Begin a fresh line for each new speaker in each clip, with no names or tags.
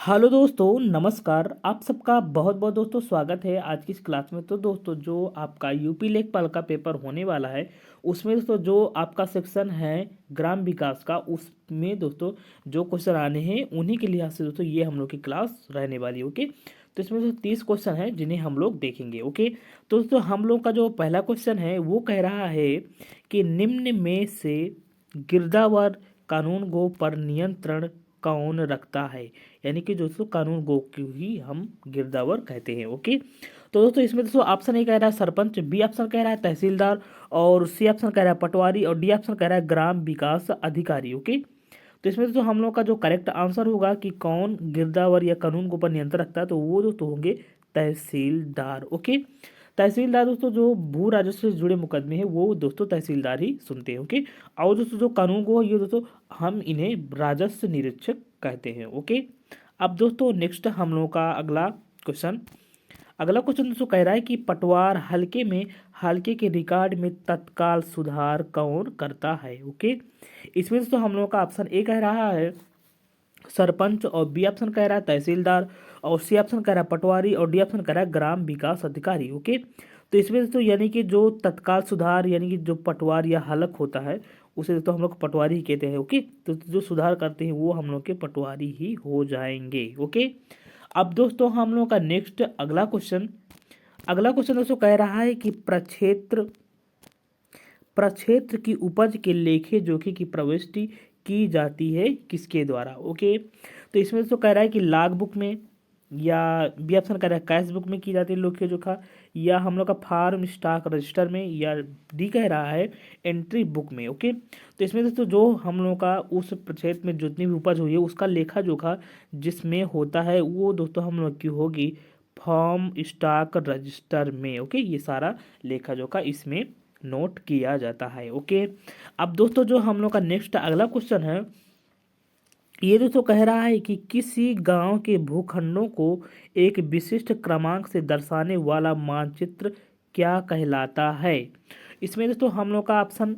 Hello दोस्तों, नमस्कार। आप सबका बहुत बहुत दोस्तों स्वागत है आज की इस क्लास में। तो दोस्तों, जो आपका यूपी लेखपाल का पेपर होने वाला है उसमें दोस्तों जो आपका सेक्शन है ग्राम विकास का, उसमें दोस्तों जो क्वेश्चन आने हैं उन्हीं के लिहाज से दोस्तों ये हम लोग की क्लास रहने वाली है। ओके, तो इसमें दोस्तों 30 क्वेश्चन है जिन्हें हम लोग देखेंगे। ओके, तो दोस्तों हम लोग का जो पहला क्वेश्चन है वो कह रहा है कि निम्न में से गिरदावर कानून गो पर नियंत्रण कौन रखता है। यानी कि दोस्तों कानून गो को ही हम गिरदावर कहते हैं। ओके, तो दोस्तों इसमें दोस्तों ऑप्शन ए कह रहा है सरपंच, बी ऑप्शन कह रहा है तहसीलदार, और सी ऑप्शन कह रहा है पटवारी, और डी ऑप्शन कह रहा है ग्राम विकास अधिकारी। ओके, तो इसमें दोस्तों हम लोग का जो करेक्ट आंसर होगा कि कौन गिरदावर या कानून के ऊपर नियंत्रण रखता है, तो वो दोस्तों होंगे तहसीलदार। ओके, तहसीलदार दोस्तों जो भू राजस्व से जुड़े मुकदमे हैं वो दोस्तों तहसीलदार ही सुनते हैं। ओके, और दोस्तों जो कानून को ये दोस्तों हम इन्हें राजस्व निरीक्षक कहते हैं। ओके, अब दोस्तों नेक्स्ट हम लोगों का अगला क्वेश्चन दोस्तों कह रहा है कि पटवार हल्के के रिकॉर्ड में तत्काल सुधार कौन करता है। ओके, इसमें दोस्तों हम लोगों का ऑप्शन ए कह रहा है सरपंच, और बी ऑप्शन कह रहा है तहसीलदार, और सी ऑप्शन कह रहा है पटवारी, और डी ऑप्शन कह रहा है ग्राम विकास अधिकारी। ओके, तो इसमें दोस्तों यानी कि जो तत्काल सुधार यानी कि जो पटवार या हलक होता है उसे दोस्तों हम लोग पटवारी ही कहते हैं। ओके, तो जो सुधार करते हैं वो हम लोग के पटवारी ही हो जाएंगे। ओके, अब दोस्तों हम लोग का नेक्स्ट अगला क्वेश्चन दोस्तों कह रहा है कि प्रक्षेत्र की उपज के लेखे जोखे की प्रविष्टि की जाती है किसके द्वारा। ओके, तो इसमें तो कह रहा है कि लाग बुक में, या बी ऑप्शन कह रहा है कैश बुक में की जाती है लेखे जोखा, या हम लोग का फार्म स्टॉक रजिस्टर में, या डी कह रहा है एंट्री बुक में। ओके, तो इसमें दोस्तों जो हम लोग का उस क्षेत्र में जितनी भी उपज हुई है उसका लेखा जोखा जिसमें होता है वो दोस्तों हम लोग की होगी फार्म स्टॉक रजिस्टर में। ओके, ये सारा लेखा जोखा इसमें नोट किया जाता है। ओके, अब दोस्तों जो हम लोग का नेक्स्ट अगला क्वेश्चन है ये दोस्तों कह रहा है कि किसी गांव के भूखंडों को एक विशिष्ट क्रमांक से दर्शाने वाला मानचित्र क्या कहलाता है। इसमें दोस्तों हम लोग का ऑप्शन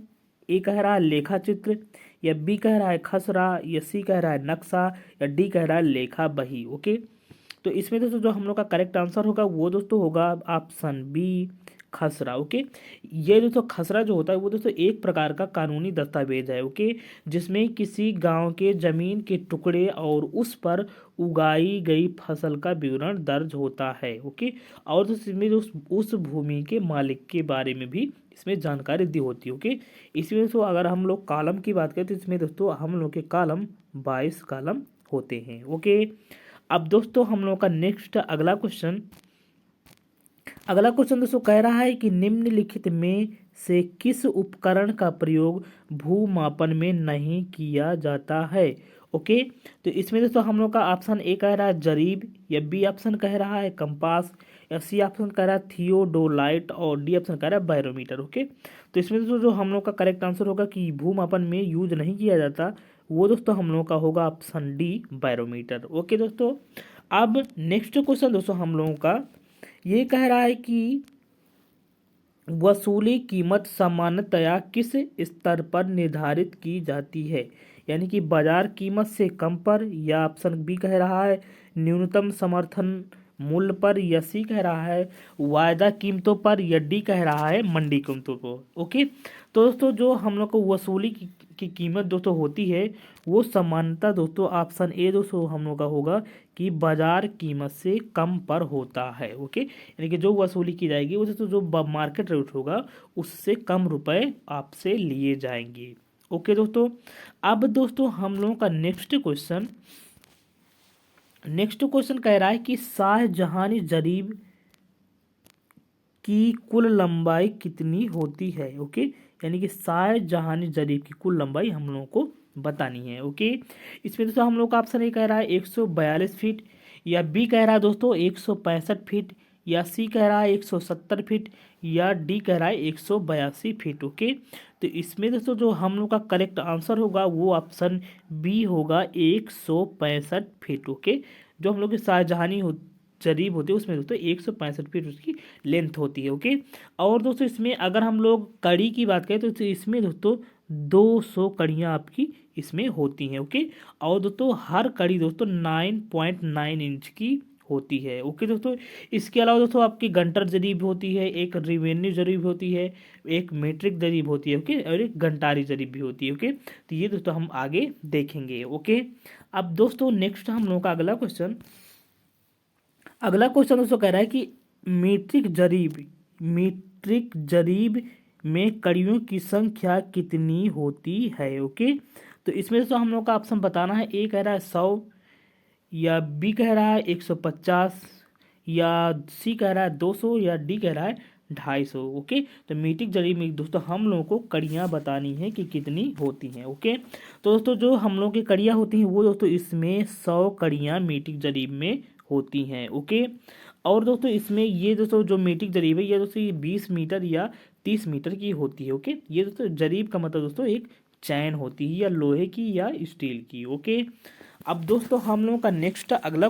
ए कह रहा है लेखा चित्र, या बी कह रहा है खसरा, या सी कह रहा है नक्शा, या डी कह रहा है लेखा बही। ओके, तो इसमें दोस्तों जो हम लोग का करेक्ट आंसर होगा वो दोस्तों होगा ऑप्शन बी खसरा। ओके, ये दोस्तों खसरा जो होता है वो दोस्तों एक प्रकार का कानूनी दस्तावेज है। ओके, जिसमें किसी गांव के जमीन के टुकड़े और उस पर उगाई गई फसल का विवरण दर्ज होता है। ओके, और इसमें उस भूमि के मालिक के बारे में भी इसमें जानकारी दी होती है। ओके, इसमें दोस्तों अगर हम लोग कॉलम की बात करें तो इसमें दोस्तों हम लोग के कॉलम 22 कॉलम होते हैं। ओके, अब दोस्तों हम लोग का नेक्स्ट अगला क्वेश्चन दोस्तों कह रहा है कि निम्नलिखित में से किस उपकरण का प्रयोग भूमापन में नहीं किया जाता है। ओके, तो इसमें दोस्तों हम लोग का ऑप्शन ए कह रहा है जरीब, या बी ऑप्शन कह रहा है कंपास, या सी ऑप्शन कह रहा है थियोडोलाइट, और डी ऑप्शन कह रहा है बैरोमीटर। ओके, तो इसमें दोस्तों जो हम लोग का करेक्ट आंसर होगा कि भूमापन में यूज नहीं किया जाता वो दोस्तों हम लोग का होगा ऑप्शन डी बैरोमीटर। ओके दोस्तों, अब नेक्स्ट क्वेश्चन दोस्तों हम लोगों का ये कह रहा है कि वसूली कीमत सामान्यतया किस स्तर पर निर्धारित की जाती है। यानी कि बाजार कीमत से कम पर, या ऑप्शन बी कह रहा है न्यूनतम समर्थन मूल्य पर, या सी कह रहा है वायदा कीमतों पर, या डी कह रहा है मंडी कीमतों को। ओके, तो दोस्तों जो हम लोग को वसूली की कीमत दोस्तों होती है वो सामान्यतः दोस्तों ऑप्शन ए दोस्तों हम लोग का होगा कि बाजार कीमत से कम पर होता है। ओके, यानी कि जो वसूली की जाएगी वो दोस्तों जो मार्केट रेट होगा उससे कम रुपए आपसे लिए जाएंगे। ओके दोस्तों, अब दोस्तों हम लोगों का नेक्स्ट क्वेश्चन कह रहा है कि शाहजहानी जरीब की कुल लंबाई कितनी होती है। ओके, यानी कि शाहजहानी जरीब की कुल लंबाई हम लोगों को बतानी है। ओके, इसमें दोस्तों हम लोग का ऑप्शन ए कह रहा है 142 फीट, या बी कह रहा है दोस्तों 165 फीट, या सी कह रहा है 170 फीट, या डी कह रहा है 182 फीट। ओके, तो इसमें दोस्तों जो हम लोग का करेक्ट आंसर होगा वो ऑप्शन बी होगा 165 फीट। ओके, जो हम लोग की शाहजहानी जरीब होती है उसमें दोस्तों 165 फीट उसकी लेंथ होती है। ओके, और दोस्तों इसमें अगर हम लोग कड़ी की बात करें तो इसमें दोस्तों 200 कड़ियाँ आपकी इसमें होती हैं। ओके, और दोस्तों हर कड़ी दोस्तों 9.9 इंच की होती है। ओके दोस्तों, इसके अलावा दोस्तों आपकी गंटर जरी भी होती है, एक रिवेन्यू जरी भी होती है, एक मीट्रिक जरी भी होती है। ओके, और एक गंटारी जरी भी होती है। ओके, तो ये दोस्तों हम आगे देखेंगे। ओके, अब दोस्तों नेक्स्ट हम लोगों का अगला क्वेश्चन दोस्तों कह रहा है कि मीट्रिक जरीब में कड़ियों की संख्या कितनी होती है। ओके, तो इसमें दोस्तों हम लोग का ऑप्शन बताना है। ए कह रहा है 100, या बी कह रहा है 150, या सी कह रहा है 200, या डी कह रहा है 250। ओके, तो मीट्रिक जरीब में दोस्तों हम लोगों को कड़ियाँ बतानी है कि कितनी होती हैं। ओके, तो दोस्तों जो हम लोग की कड़ियाँ होती हैं वो दोस्तों इसमें 100 कड़ियाँ मीट्रिक जरीब में होती हैं। ओके, और दोस्तों इसमें ये दोस्तों जो मीट्रिक जरीब है ये दोस्तों ये 20 मीटर या 30 मीटर की होती है। ओके, ये दोस्तों जरीब का मतलब दोस्तों एक चैन होती है, या लोहे की या स्टील की। ओके, अब दोस्तों हम लोगों का नेक्स्ट अगला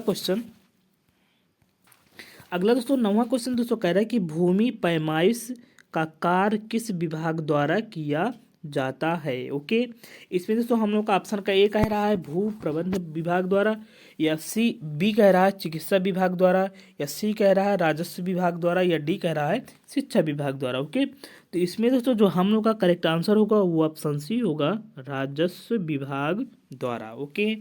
दोस्तों 9वां क्वेश्चन दोस्तों कह रहा है कि भूमि पैमाइश का कार्य किस विभाग द्वारा किया जाता है। ओके, इसमें दोस्तों हम लोग का ऑप्शन का ए कह रहा है भू प्रबंध विभाग द्वारा, या बी कह रहा है चिकित्सा विभाग द्वारा, या सी कह रहा है राजस्व विभाग द्वारा, या डी कह रहा है शिक्षा विभाग द्वारा। ओके, तो इसमें दोस्तों जो हम लोग का करेक्ट आंसर होगा वो ऑप्शन सी होगा, राजस्व विभाग द्वारा। ओके,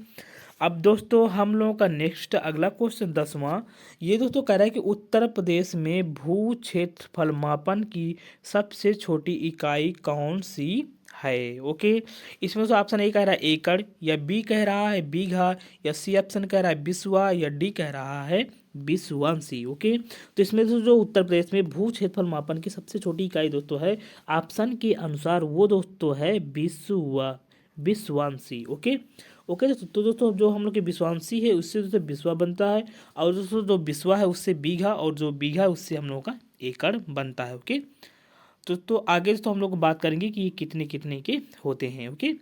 अब दोस्तों हम लोगों का नेक्स्ट अगला क्वेश्चन 10वां, ये दोस्तों कह रहा है कि उत्तर प्रदेश में भू क्षेत्रफल मापन की सबसे छोटी इकाई कौन सी है। ओके, इसमें तो ऑप्शन ए कह रहा है एकड़, या बी कह रहा है बीघा, या सी ऑप्शन कह रहा है बिस्वा, या डी कह रहा है विश्वांशी। ओके, तो इसमें से जो उत्तर प्रदेश में भू क्षेत्रफल मापन की सबसे छोटी इकाई दोस्तों है ऑप्शन के अनुसार वो दोस्तों है विश्वांशी। ओके, ओके तो दोस्तों जो हम लोग की विश्वांशी है उससे दोस्तों बिस्वा बनता है, और दोस्तों जो बिस्वा है उससे बीघा, और जो बीघा है उससे हम लोग का एकड़ बनता है। ओके, तो आगे दोस्तों हम लोग बात करेंगे कि ये कितने कितने के होते हैं। ओके,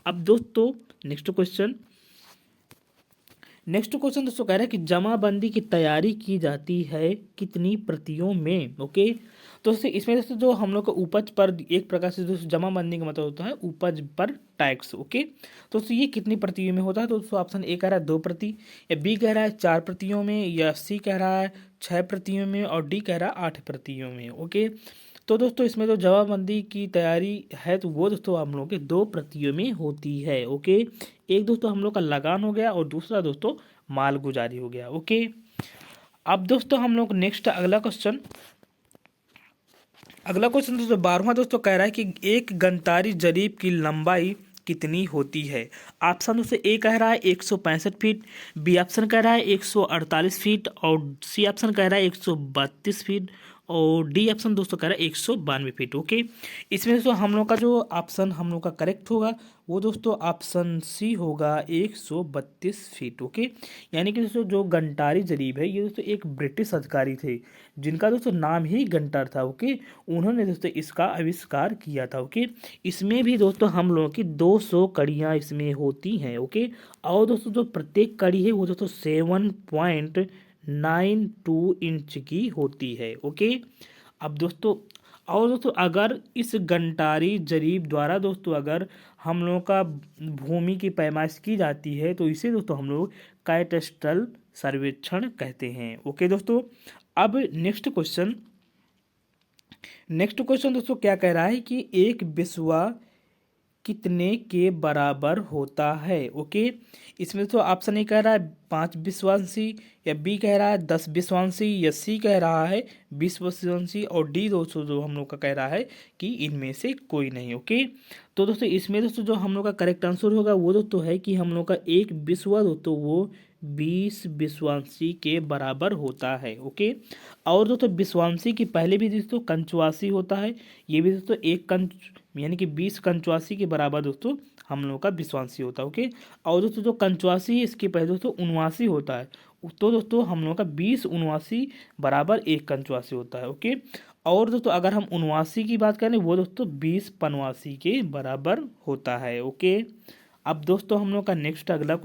अब दोस्तों नेक्स्ट क्वेश्चन दोस्तों कह रहा है कि जमाबंदी की तैयारी की जाती है कितनी प्रतियों में। ओके, तो दोस्तों इसमें दोस्तों जो हम लोग को उपज पर एक प्रकार से दोस्तों जमाबंदी का मतलब होता है उपज पर टैक्स। ओके, तो दोस्तों ये कितनी प्रतियों में होता है, तो दोस्तों ऑप्शन ए कह रहा है 2 प्रति, या बी कह रहा है 4 प्रतियों में, या सी कह रहा है 6 प्रतियों में, और डी कह रहा है 8 प्रतियों में। ओके, तो दोस्तों इसमें जो जमाबंदी की तैयारी है तो वो दोस्तों हम लोग के 2 प्रतियों में होती है। ओके, एक दोस्तों हम लोग का लगान हो गया, और दूसरा दोस्तों मालगुजारी हो गया। ओके, अब दोस्तों हम लोग नेक्स्ट अगला क्वेश्चन दोस्तों 12वां दोस्तों कह रहा है कि एक गंतारी जरीब की लंबाई कितनी होती है। ऑप्शन दोस्तों ए कह रहा है 165 फीट, बी ऑप्शन कह रहा है 148 फीट, और सी ऑप्शन कह रहा है 132 फीट, और डी ऑप्शन दोस्तों कह रहा है 192 फीट। ओके, इसमें दोस्तों हम लोग का जो ऑप्शन हम लोग का करेक्ट होगा वो दोस्तों ऑप्शन सी होगा 132 फीट। ओके, यानी कि दोस्तों जो गंटारी जरीब है ये दोस्तों एक ब्रिटिश अधिकारी थे जिनका दोस्तों नाम ही गंटर था। ओके, उन्होंने दोस्तों इसका आविष्कार किया था। ओके, इसमें भी दोस्तों हम लोगों की 200 कड़ियाँ इसमें होती हैं। ओके, और दोस्तों जो प्रत्येक कड़ी है वो दोस्तों 7.92 इंच की होती है। ओके, अब दोस्तों अगर इस गंटारी जरीब द्वारा दोस्तों अगर हम लोगों का भूमि की पैमाइश की जाती है तो इसे दोस्तों हम लोग कैडस्ट्रल सर्वेक्षण कहते हैं। ओके दोस्तों, अब नेक्स्ट क्वेश्चन दोस्तों क्या कह रहा है कि एक बिस्वा कितने के बराबर होता है। ओके, इसमें तो ऑप्शन ए कह रहा है 5 विश्वांशी, या बी कह रहा है 10 विश्वांशी, या सी कह रहा है 20 विश्वांशी, और डी दोस्तों जो हम लोग का कह रहा है कि इनमें से कोई नहीं। ओके, तो दोस्तों इसमें दोस्तों जो हम लोग का करेक्ट आंसर होगा वो दोस्तों है कि हम लोग का एक विश्वा दोस्तों वो 20 विश्वांशी के बराबर होता है। ओके, और दोस्तों विश्वांशी की पहले भी दोस्तों कंचवासी होता है, ये भी दोस्तों एक कंच यानी कि 20 कंचवासी के बराबर दोस्तों हम लोग का विश्वांशी होता है। ओके, और दोस्तों जो कंचवासी है इसके पहले दोस्तों उनवासी होता है, तो दोस्तों हम लोग का 20 उनवासी बराबर एक कंचवासी होता है। ओके, और दोस्तों अगर हम उनवासी की बात करें वो दोस्तों 20 पनवासी के बराबर होता है। ओके, अब दोस्तों हम लोग का नेक्स्ट अगला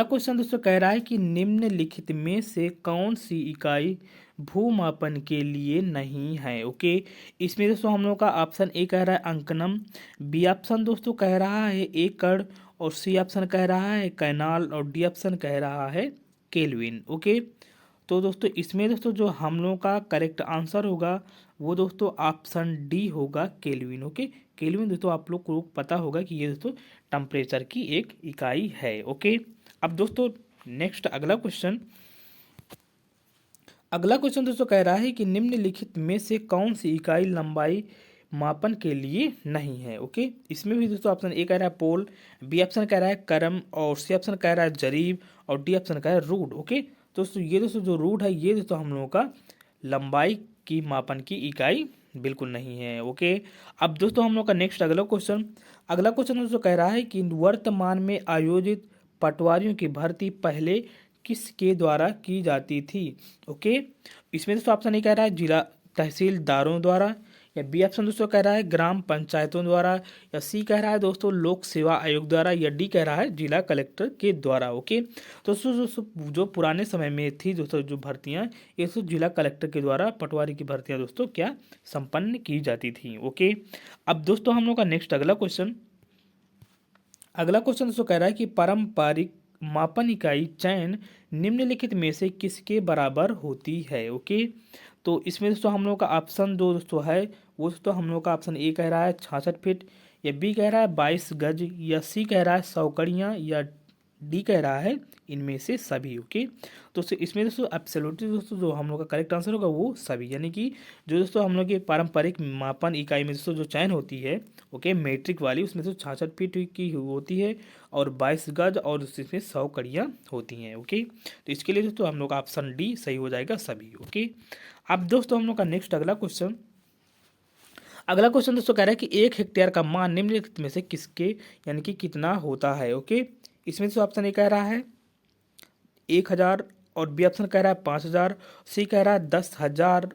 क्वेश्चन दोस्तों कह रहा है कि निम्नलिखित में से कौन सी इकाई भूमापन के लिए नहीं है। ओके, इसमें दोस्तों हम लोग का ऑप्शन ए कह रहा है अंकनम, बी ऑप्शन दोस्तों कह रहा है एकड़, और सी ऑप्शन कह रहा है कैनाल, और डी ऑप्शन कह रहा है केल्विन। ओके, तो दोस्तों इसमें दोस्तों जो हम लोग का करेक्ट आंसर होगा वो दोस्तों ऑप्शन डी होगा केल्विन। ओके, केल्विन दोस्तों आप लोग को पता होगा कि ये दोस्तों टेम्परेचर की एक इकाई है। ओके, अब दोस्तों नेक्स्ट अगला क्वेश्चन दोस्तों कह रहा है कि निम्नलिखित में से कौन सी इकाई लंबाई मापन के लिए नहीं है। ओके, इसमें भी दोस्तों ऑप्शन ए कह रहा है पोल, बी ऑप्शन कह रहा है करम, और सी ऑप्शन कह रहा है जरीब, और डी ऑप्शन कह रहा है रूड। ओके, दोस्तों ये दोस्तों जो रूड है ये दोस्तों हम लोगों का लंबाई की मापन की इकाई बिल्कुल नहीं है। ओके, अब दोस्तों हम लोग का नेक्स्ट अगला क्वेश्चन दोस्तों कह रहा है कि वर्तमान में आयोजित पटवारियों की भर्ती पहले किसके द्वारा की जाती थी। ओके, इसमें दोस्तों ऑप्शन ए कह रहा है जिला तहसीलदारों द्वारा, या बी ऑप्शन दोस्तों कह रहा है ग्राम पंचायतों द्वारा, या सी कह रहा है दोस्तों लोक सेवा आयोग द्वारा, या डी कह रहा है जिला कलेक्टर के द्वारा। ओके, दोस्तों जो पुराने समय में थी दोस्तों जो भर्तियां, ये दोस्तों जिला कलेक्टर के द्वारा पटवारी की भर्तियां दोस्तों क्या संपन्न की जाती थी। ओके, अब दोस्तों हम लोग का नेक्स्ट अगला क्वेश्चन दोस्तों कह रहा है कि पारंपरिक मापन इकाई चयन निम्नलिखित में से किसके बराबर होती है। ओके, तो इसमें दोस्तों हम लोग का ऑप्शन दो दोस्तों है, वो दोस्तों हम लोग का ऑप्शन ए कह रहा है 66 फीट, या बी कह रहा है 22 गज, या सी कह रहा है 100 कड़ियाँ, या डी कह रहा है इनमें से सभी। ओके, तो इसमें दोस्तों एब्सोल्युटली दोस्तों जो हम लोग का करेक्ट आंसर होगा वो सभी, यानी कि जो दोस्तों हम लोग की पारंपरिक मापन इकाई में दोस्तों जो चयन होती है, ओके, मेट्रिक वाली, उसमें तो 66 फीट की होती है, और 22 गज, और इसमें 100 कड़ियाँ होती हैं। ओके, तो इसके लिए दोस्तों हम लोग का ऑप्शन डी सही हो जाएगा सभी। ओके, अब दोस्तों हम लोग का नेक्स्ट अगला क्वेश्चन दोस्तों कह रहा है कि 1 हेक्टेयर का मान निम्नलिखित में से किसके यानी कि कितना होता है। ओके, इसमें से ऑप्शन ए कह रहा है 1000, और बी ऑप्शन कह रहा है 5000, सी कह रहा है 10,000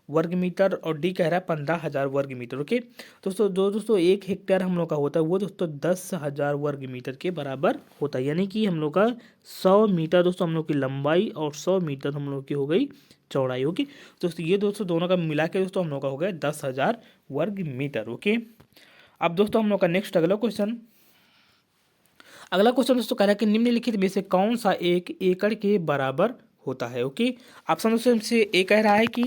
वर्ग मीटर, और डी कह रहा है 15,000 वर्ग मीटर। ओके, दोस्तों 1 हेक्टेयर हम लोग का होता है वो दोस्तों 10,000 वर्ग मीटर के बराबर होता है, यानी कि हम लोग का 100 मीटर दोस्तों हम लोग की लंबाई, और 100 मीटर हम लोग की हो गई चौड़ाई। ओके, दोस्तों ये दोस्तों दोनों का मिला के दोस्तों हम लोग का हो गया 10,000 वर्ग मीटर। ओके, अब दोस्तों हम लोग का नेक्स्ट अगला क्वेश्चन दोस्तों कह रहा है कि निम्नलिखित में से कौन सा 1 एकड़ के बराबर होता है। ओके, ऑप्शन दोस्तों से ए कह रहा है कि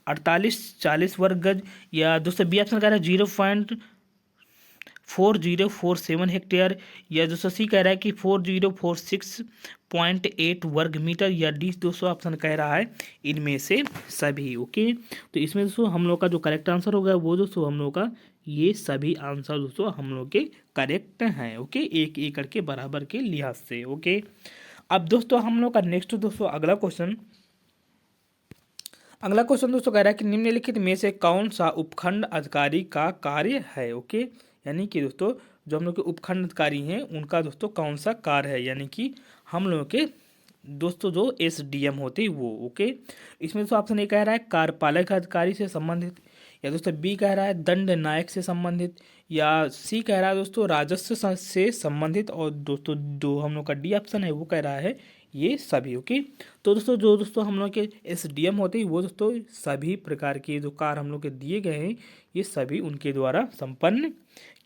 48-40 वर्ग गज, या दोस्तों बी ऑप्शन कह रहा है 0.4047 हेक्टेयर, या दोस्तों सी कह रहा है कि 4046.8 वर्ग मीटर, या डी दोस्तों ऑप्शन कह रहा है इनमें से सभी। ओके, तो इसमें दोस्तों हम लोग का जो करेक्ट आंसर होगा वो दोस्तों हम लोग का ये सभी आंसर दोस्तों हम लोग के करेक्ट हैं। ओके, 1 एकड़ के बराबर के लिहाज से। ओके, अब दोस्तों हम लोग का नेक्स्ट दोस्तों अगला क्वेश्चन दोस्तों कह रहा है कि निम्नलिखित में से कौन सा उपखंड अधिकारी का कार्य है। ओके, यानी कि दोस्तों जो हम लोग के उपखंड अधिकारी हैं उनका दोस्तों कौन सा कार्य है, यानी कि हम लोग के दोस्तों जो SDM होते हैं वो। ओके, इसमें दोस्तों ऑप्शन ए कह रहा है कार्यपालक अधिकारी से संबंधित, या दोस्तों बी कह रहा है दंड नायक से संबंधित, या सी कह रहा है दोस्तों राजस्व से संबंधित, और दोस्तों जो हम लोग का डी ऑप्शन है वो कह रहा है ये सभी। ओके, तो दोस्तों हम लोग के SDM होते हैं वो दोस्तों सभी प्रकार के जो कार्य हम लोग के दिए गए हैं ये सभी उनके द्वारा संपन्न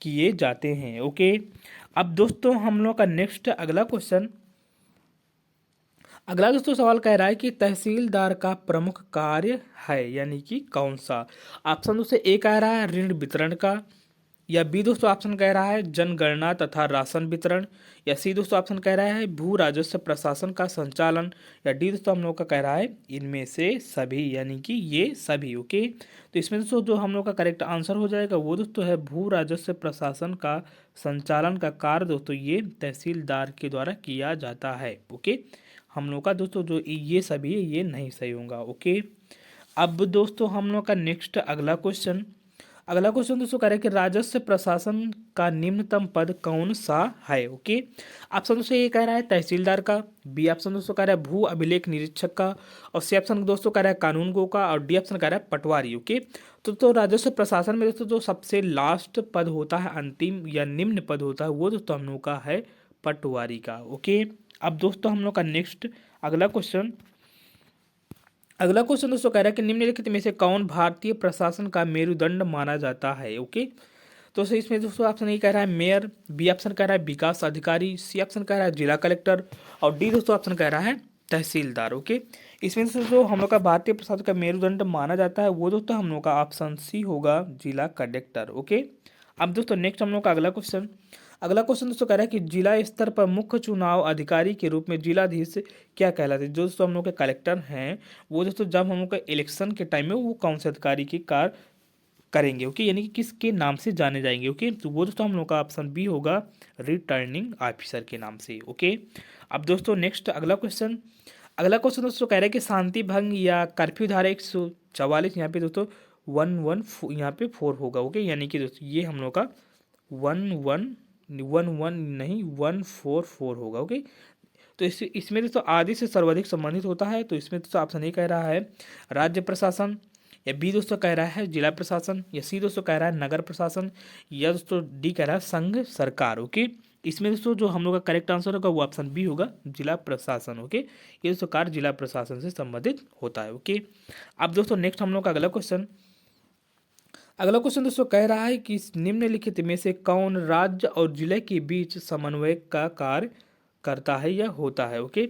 किए जाते हैं। ओके, अब दोस्तों हम लोग का नेक्स्ट अगला दोस्तों सवाल कह रहा है कि तहसीलदार का प्रमुख कार्य है, यानी कि कौन सा। ऑप्शन दोस्तों ए कह रहा है ऋण वितरण का, या बी दोस्तों ऑप्शन कह रहा है जनगणना तथा राशन वितरण, या सी दोस्तों ऑप्शन कह रहा है भू राजस्व प्रशासन का संचालन, या डी दोस्तों हम लोग का कह रहा है इनमें से सभी, यानी कि ये सभी। ओके, तो इसमें दोस्तों जो हम लोग का करेक्ट आंसर हो जाएगा वो दोस्तों है भू राजस्व प्रशासन का संचालन का कार्य दोस्तों ये तहसीलदार के द्वारा किया जाता है। ओके, हम लोग का दोस्तों जो ये सभी ये नहीं सही होगा। ओके, अब दोस्तों हम लोग का नेक्स्ट अगला क्वेश्चन दोस्तों कह रहे हैं कि राजस्व प्रशासन का निम्नतम पद कौन सा है। ओके, ऑप्शन दोस्तों ये कह रहा है तहसीलदार का, बी ऑप्शन दोस्तों कह रहा है भू अभिलेख निरीक्षक का, और सी ऑप्शन दोस्तों कह रहा है कानून गो का, और डी ऑप्शन कह रहा है पटवारी। ओके, तो राजस्व प्रशासन में दोस्तों जो सबसे लास्ट पद होता है, अंतिम या निम्न पद होता है वो दोस्तों हम लोग का है पटवारी का। ओके, अब दोस्तों हम लोग का नेक्स्ट अगला क्वेश्चन अगला क्वेश्चन दोस्तों कह रहा है कि निम्नलिखित में से कौन भारतीय प्रशासन का मेरुदंड माना जाता है। ओके, तो सही इसमें दोस्तों ऑप्शन ए कह रहा है मेयर, बी ऑप्शन कह रहा है विकास अधिकारी, सी ऑप्शन कह रहा है जिला कलेक्टर और डी दोस्तों ऑप्शन कह रहा है तहसीलदार। ओके, इसमें से जो हम लोग का भारतीय प्रशासन का मेरुदंड माना जाता है वो दोस्तों हम लोग का ऑप्शन सी होगा, जिला कलेक्टर। ओके, अब दोस्तों नेक्स्ट हम लोग का अगला क्वेश्चन दोस्तों कह रहा है कि जिला स्तर पर मुख्य चुनाव अधिकारी के रूप में जिलाधीश क्या कहलाते हैं। जो दोस्तों हम लोग के कलेक्टर हैं वो दोस्तों जब हम लोग का इलेक्शन के टाइम में वो कौन से अधिकारी की कार्य करेंगे। ओके, यानी कि किसके नाम से जाने जाएंगे। ओके, तो वो दोस्तों हम लोग का ऑप्शन बी होगा, रिटर्निंग ऑफिसर के नाम से। ओके, अब दोस्तों नेक्स्ट अगला क्वेश्चन दोस्तों कह रहा है कि शांति भंग या कर्फ्यू धारा 144 यहाँ पे दोस्तों 114 यहाँ पे 4 होगा। ओके, यानी कि दोस्तों ये हम लोग का 11 नहीं 144 होगा। ओके, तो इसमें दोस्तों आदि से सर्वाधिक संबंधित होता है, तो इसमें दोस्तों ऑप्शन ए कह रहा है राज्य प्रशासन, या बी दोस्तों कह रहा है जिला प्रशासन, या सी दोस्तों कह रहा है नगर प्रशासन, या दोस्तों डी कह रहा है संघ सरकार। ओके, इसमें दोस्तों जो हम लोग का करेक्ट आंसर होगा वो ऑप्शन बी होगा, जिला प्रशासन। ओके, ये दोस्तों कार्य जिला प्रशासन से संबंधित होता है। ओके, अब दोस्तों नेक्स्ट हम लोग का अगला क्वेश्चन दोस्तों कह रहा है कि निम्नलिखित में से कौन राज्य और जिले के बीच समन्वय का कार्य करता है या होता है। ओके,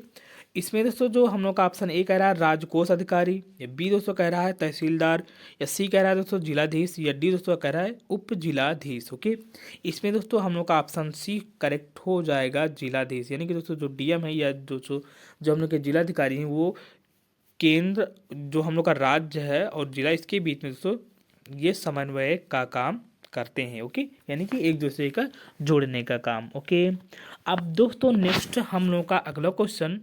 इसमें दोस्तों जो हम लोग का ऑप्शन ए कह रहा है राजकोष अधिकारी, या बी दोस्तों कह रहा है तहसीलदार, या सी कह रहा है दोस्तों जिलाधीश, या डी दोस्तों कह रहा है उप जिलाधीश। ओके, इसमें दोस्तों हम लोग का ऑप्शन सी करेक्ट हो जाएगा, जिलाधीश। यानी कि दोस्तों जो डीएम है या दोस्तों जो हम लोग के जिलाधिकारी हैं वो केंद्र जो हम लोग का राज्य है और जिला इसके बीच में दोस्तों ये समन्वय का काम करते हैं। ओके, यानी कि एक दूसरे का जोड़ने का काम। ओके, अब दोस्तों नेक्स्ट हम लोग का अगला क्वेश्चन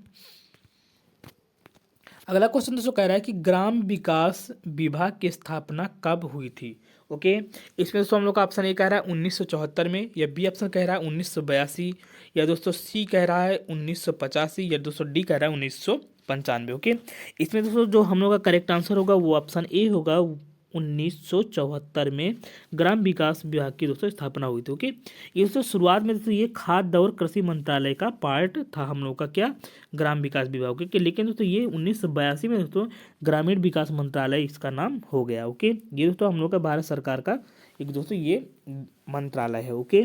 दोस्तों कह रहा है कि ग्राम विकास विभाग की स्थापना कब हुई थी। ओके, इसमें दोस्तों हम लोग का ऑप्शन ए कह रहा है 1974 में, या बी ऑप्शन कह रहा है 1982, या दोस्तों सी कह रहा है 1985, या दोस्तों डी कह रहा है 1995। ओके, इसमें दोस्तों जो हम लोग का करेक्ट आंसर होगा वो ऑप्शन ए होगा, 1974 में ग्राम विकास विभाग की दोस्तों स्थापना हुई थी। ओके, ये दोस्तों शुरुआत में दोस्तों ये खाद्य और कृषि मंत्रालय का पार्ट था हम लोग का क्या, ग्राम विकास विभाग के, लेकिन दोस्तों ये 1982 में दोस्तों ग्रामीण विकास मंत्रालय इसका नाम हो गया। ओके, ये दोस्तों हम लोग का भारत सरकार का एक दोस्तों ये मंत्रालय है। ओके,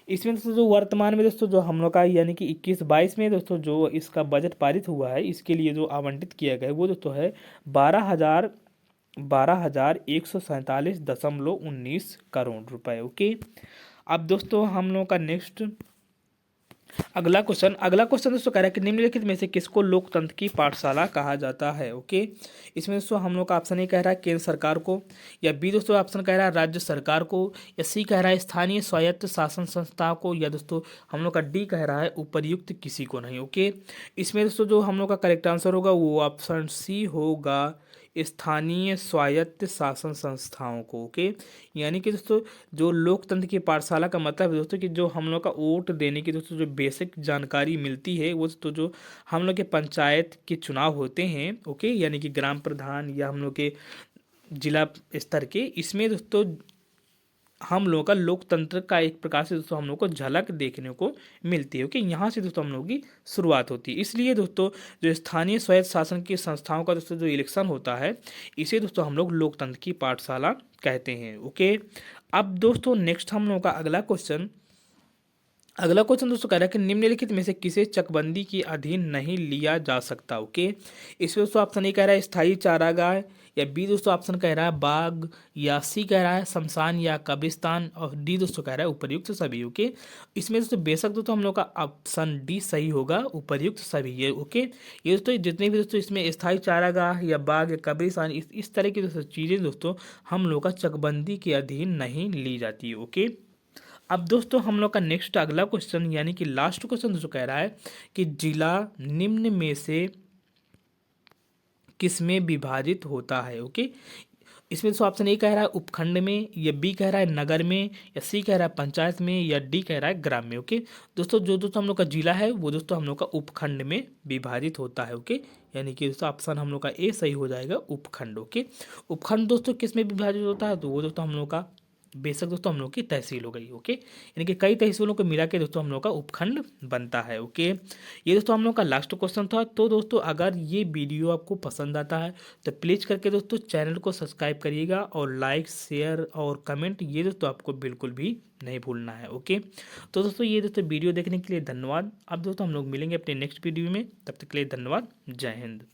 इसमें दोस्तों जो वर्तमान में दोस्तों जो हम लोग का यानी कि 21-22 में दोस्तों जो इसका बजट पारित हुआ है इसके लिए जो आवंटित किया गया है वो दोस्तों है 12,147.19 करोड़ रुपए। ओके, अब दोस्तों हम लोग का नेक्स्ट अगला क्वेश्चन दोस्तों कह रहा है कि निम्नलिखित में से किसको लोकतंत्र की पाठशाला कहा जाता है। ओके, इसमें दोस्तों हम लोग का ऑप्शन ए कह रहा है केंद्र सरकार को, या बी दोस्तों ऑप्शन कह रहा है राज्य सरकार को, या सी कह रहा है स्थानीय स्वायत्त शासन संस्थाओं को, या दोस्तों हम लोग का डी कह रहा है उपर्युक्त किसी को नहीं। ओके, इसमें दोस्तों जो हम लोग का करेक्ट आंसर होगा वो ऑप्शन सी होगा, स्थानीय स्वायत्त शासन संस्थाओं को। ओके, यानी कि दोस्तों जो लोकतंत्र की पाठशाला का मतलब है दोस्तों कि जो हम लोग का वोट देने की दोस्तों जो बेसिक जानकारी मिलती है वो तो जो हम लोग के पंचायत के चुनाव होते हैं। ओके, यानी कि ग्राम प्रधान या हम लोग के जिला स्तर के, इसमें दोस्तों हम लोगों का लोकतंत्र का एक प्रकार से दोस्तों हम लोग को झलक देखने को मिलती है। ओके, यहाँ से दोस्तों हम लोगों की शुरुआत होती है। इसलिए दोस्तों जो स्थानीय स्वायत्त शासन की संस्थाओं का दोस्तों जो इलेक्शन होता है इसे दोस्तों हम लोग लोकतंत्र की पाठशाला कहते हैं। ओके, अब दोस्तों नेक्स्ट हम लोगों का अगला क्वेश्चन दोस्तों कह रहा है कि निम्नलिखित में से किसे चकबंदी के अधीन नहीं लिया जा सकता। ओके, इसमें दोस्तों ऑप्शन ए कह रहा है स्थायी चारागाह, या बी दोस्तों ऑप्शन कह रहा है बाग, या सी कह रहा है शमशान या कब्रिस्तान, और डी दोस्तों कह रहा है उपर्युक्त सभी। ओके, इसमें दोस्तों बेशक दोस्तों हम लोग का ऑप्शन डी सही होगा, उपर्युक्त सभी। ये ओके, ये दोस्तों जितने भी दोस्तों इसमें स्थायी चारागाह या बाग या कब्रिस्तान इस तरह की दोस्तों चीज़ें दोस्तों हम लोग का चकबंदी के अधीन नहीं ली जाती। ओके, अब दोस्तों हम लोग का नेक्स्ट अगला क्वेश्चन यानी कि लास्ट क्वेश्चन दोस्तों कह रहा है कि जिला निम्न में से किस में विभाजित होता है। ओके, इसमें दोस्तों ऑप्शन ए कह रहा है उपखंड में, या बी कह रहा है नगर में, या सी कह रहा है पंचायत में, या डी कह रहा है ग्राम में। ओके, दोस्तों जो दोस्तों हम लोग का जिला है वो दोस्तों हम लोग का उपखंड में विभाजित होता है। ओके, यानी कि दोस्तों ऑप्शन हम लोग का ए सही हो जाएगा, उपखंड। ओके, उपखंड दोस्तों किस में विभाजित होता है तो वो दोस्तों हम लोग का बेशक दोस्तों हम लोग की तहसील हो गई। ओके, यानी कि कई तहसीलों को मिला के दोस्तों हम लोग का उपखंड बनता है। ओके, ये दोस्तों हम लोग का लास्ट क्वेश्चन था। तो दोस्तों अगर ये वीडियो आपको पसंद आता है तो प्लीज़ करके दोस्तों चैनल को सब्सक्राइब करिएगा, और लाइक शेयर और कमेंट ये दोस्तों आपको बिल्कुल भी नहीं भूलना है। ओके, तो दोस्तों ये दोस्तों वीडियो देखने के लिए धन्यवाद। अब दोस्तों हम लोग मिलेंगे अपने नेक्स्ट वीडियो में, तब तक के लिए धन्यवाद। जय हिंद।